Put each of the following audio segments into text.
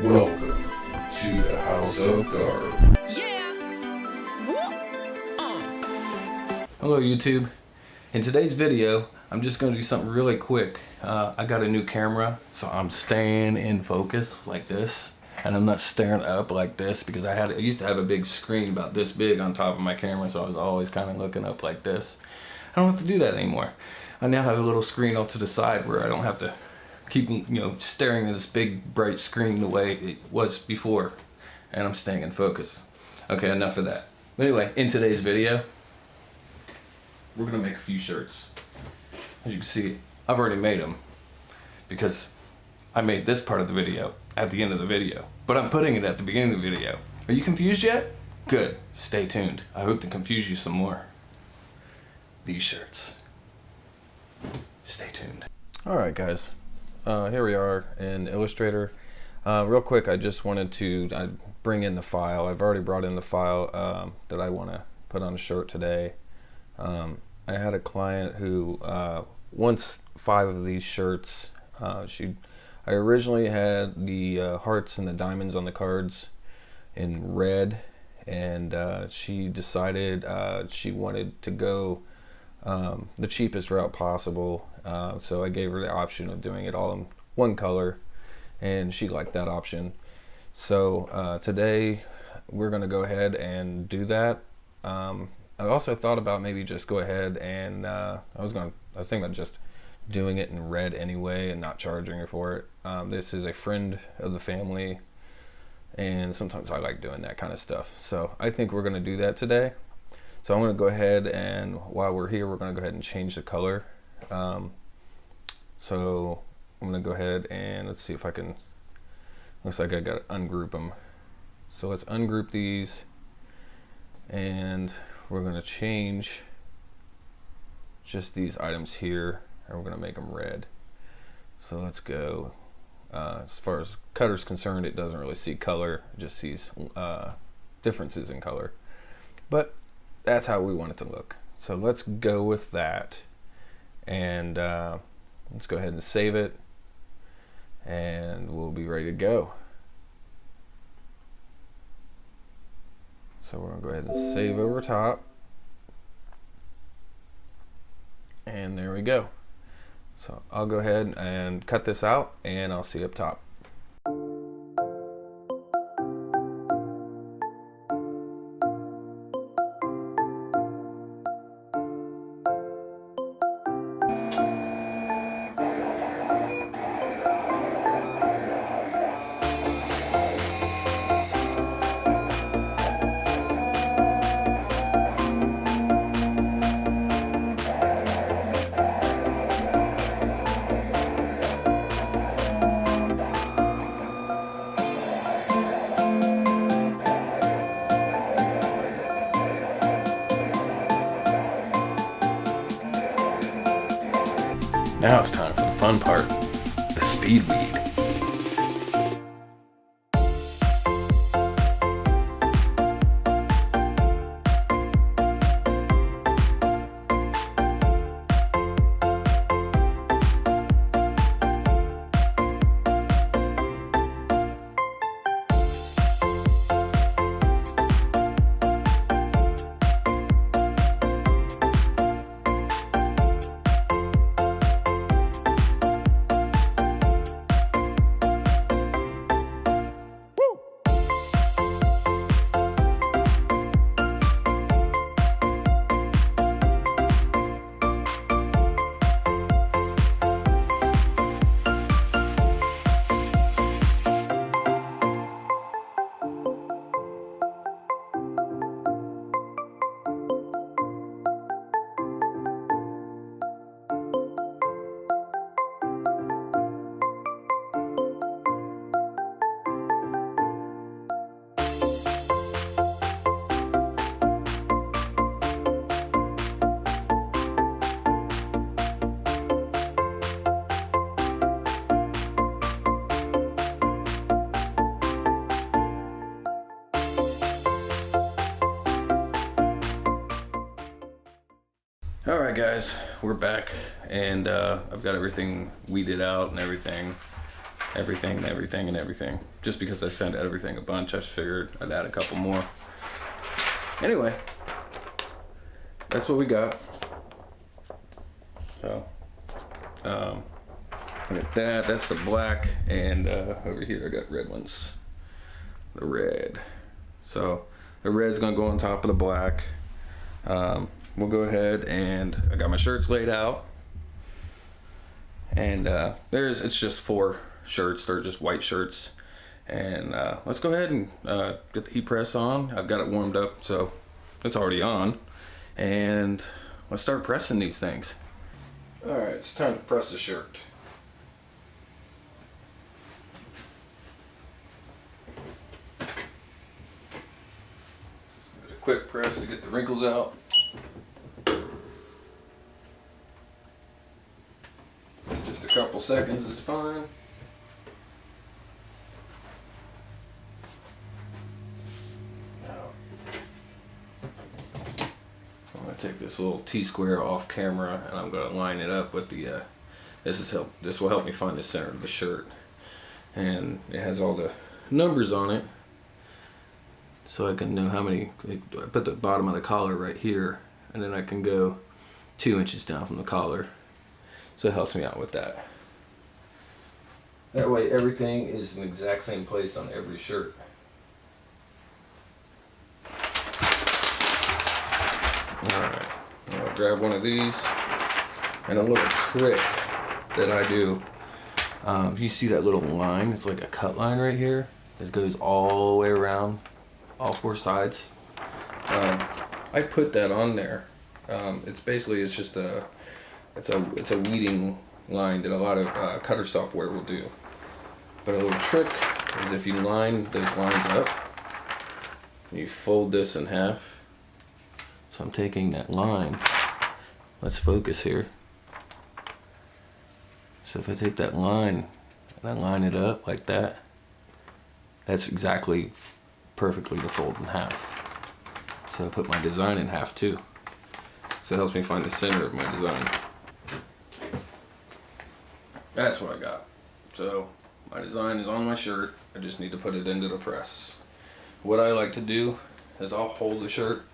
Welcome to the House of Garb. Hello YouTube. In today's video, I'm just going to do something really quick. I got a new camera, so I'm staying in focus like this, and I'm not staring up like this because I used to have a big screen about this big on top of my camera, so I was always kind of looking up like this. I don't have to do that anymore. I now have a little screen off to the side where I don't have to keep staring at this big bright screen the way it was before, and I'm staying in focus. Okay, enough of that. Anyway, in today's video, we're gonna make a few shirts. As you can see, I've already made them because I made this part of the video at the end of the video, but I'm putting it at the beginning of the video. Are you confused yet? Good, stay tuned. I hope to confuse you some more. These shirts. Stay tuned. All right, guys. Here we are in Illustrator. Real quick, I just wanted to bring in the file. I've already brought in the file that I want to put on a shirt today. I had a client who wants 5 of these shirts. I originally had the hearts and the diamonds on the cards in red, and she decided she wanted to go the cheapest route possible. So I gave her the option of doing it all in one color, and she liked that option. So today we're going to go ahead and do that. I also thought about maybe just go ahead and I was thinking about just doing it in red anyway and not charging her for it. This is a friend of the family, and sometimes I like doing that kind of stuff. So I think we're going to do that today. So I'm going to go ahead, and while we're here, we're going to go ahead and change the color. So I'm going to go ahead and let's see if I can, looks like I got to ungroup them. So let's ungroup these, and we're going to change just these items here, and we're going to make them red. So let's go. As far as cutter's concerned, it doesn't really see color, it just sees differences in color. But that's how we want it to look. So let's go with that, and let's go ahead and save it, and we'll be ready to go. So we're gonna go ahead and save over top, and there we go. So I'll go ahead and cut this out, and I'll see you up top. Now it's time for the fun part, the speed weed. Alright guys, we're back, and I've got everything weeded out and everything. everything and everything and everything. Just because I sent everything a bunch, I figured I'd add a couple more. Anyway, that's what we got. So, I got that, that's the black, and over here I got red ones. The red. So, the red's gonna go on top of the black. We'll go ahead and I got my shirts laid out. And it's just 4 shirts, they're just white shirts. And let's go ahead and get the heat press on. I've got it warmed up, so it's already on. And let's start pressing these things. All right, it's time to press the shirt. Give it a quick press to get the wrinkles out. Just a couple seconds is fine. Take this little T-square off camera and I'm going to line it up with the this will help me find the center of the shirt, and it has all the numbers on it so I can know how many. I put the bottom of the collar right here, and then I can go 2 inches down from the collar, so it helps me out with that. That way everything is in the exact same place on every shirt. Alright, I'll grab one of these, and a little trick that I do, if you see that little line, it's like a cut line right here, it goes all the way around all 4 sides. I put that on there. It's just a weeding line that a lot of cutter software will do. But a little trick is if you line those lines up, you fold this in half. So I'm taking that line, let's focus here. So if I take that line and I line it up like that, that's exactly perfectly to fold in half. So I put my design in half too. So it helps me find the center of my design. That's what I got. So my design is on my shirt, I just need to put it into the press. What I like to do is I'll hold the shirt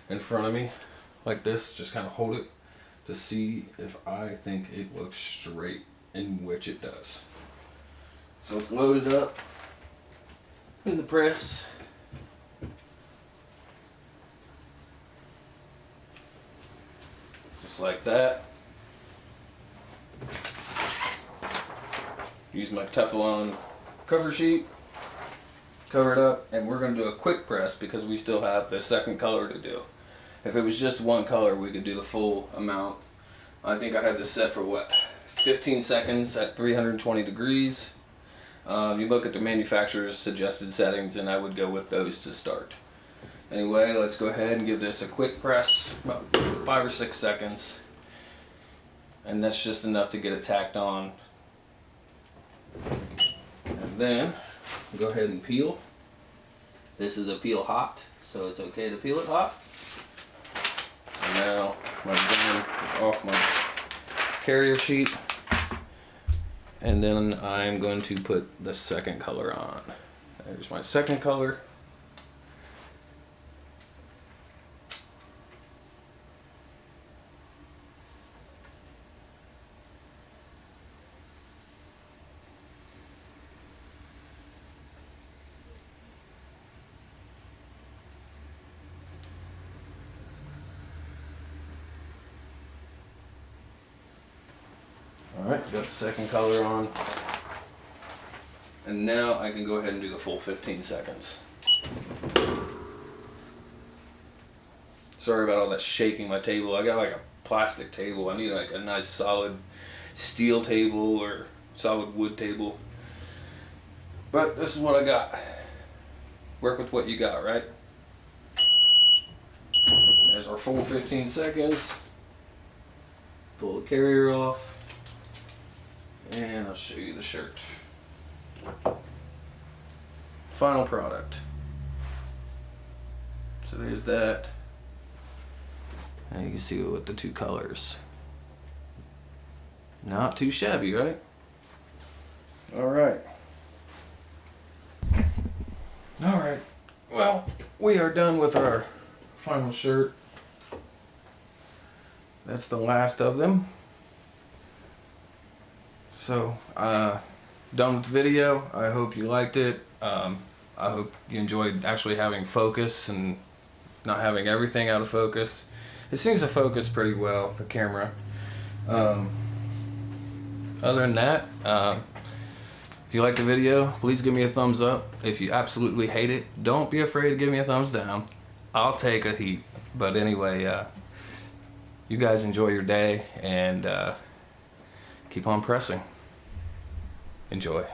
in front of me like this, just kind of hold it to see if I think it looks straight, in which it does. So it's loaded up in the press. Just like that. Use my Teflon cover sheet, cover it up, and we're going to do a quick press because we still have the second color to do. If it was just one color, we could do the full amount. I think I had this set for what, 15 seconds at 320 degrees. You look at the manufacturer's suggested settings, and I would go with those to start. Anyway, let's go ahead and give this a quick press, about 5 or 6 seconds. And that's just enough to get it tacked on. And then, go ahead and peel. This is a peel hot, so it's okay to peel it hot. And now my design is off my carrier sheet, and then I'm going to put the second color on. There's my second color. Alright, got the second color on. And now I can go ahead and do the full 15 seconds. Sorry about all that shaking my table. I got like a plastic table. I need like a nice solid steel table or solid wood table. But this is what I got. Work with what you got, right? There's our full 15 seconds. Pull the carrier off. And I'll show you the shirt. Final product. So there's that. And you can see it with the 2 colors. Not too shabby, right? All right. All right. Well, we are done with our final shirt. That's the last of them. So, done with the video. I hope you liked it. I hope you enjoyed actually having focus and not having everything out of focus. It seems to focus pretty well, the camera. Other than that, if you like the video, please give me a thumbs up. If you absolutely hate it, don't be afraid to give me a thumbs down. I'll take a heat. But anyway, you guys enjoy your day and keep on pressing. Enjoy.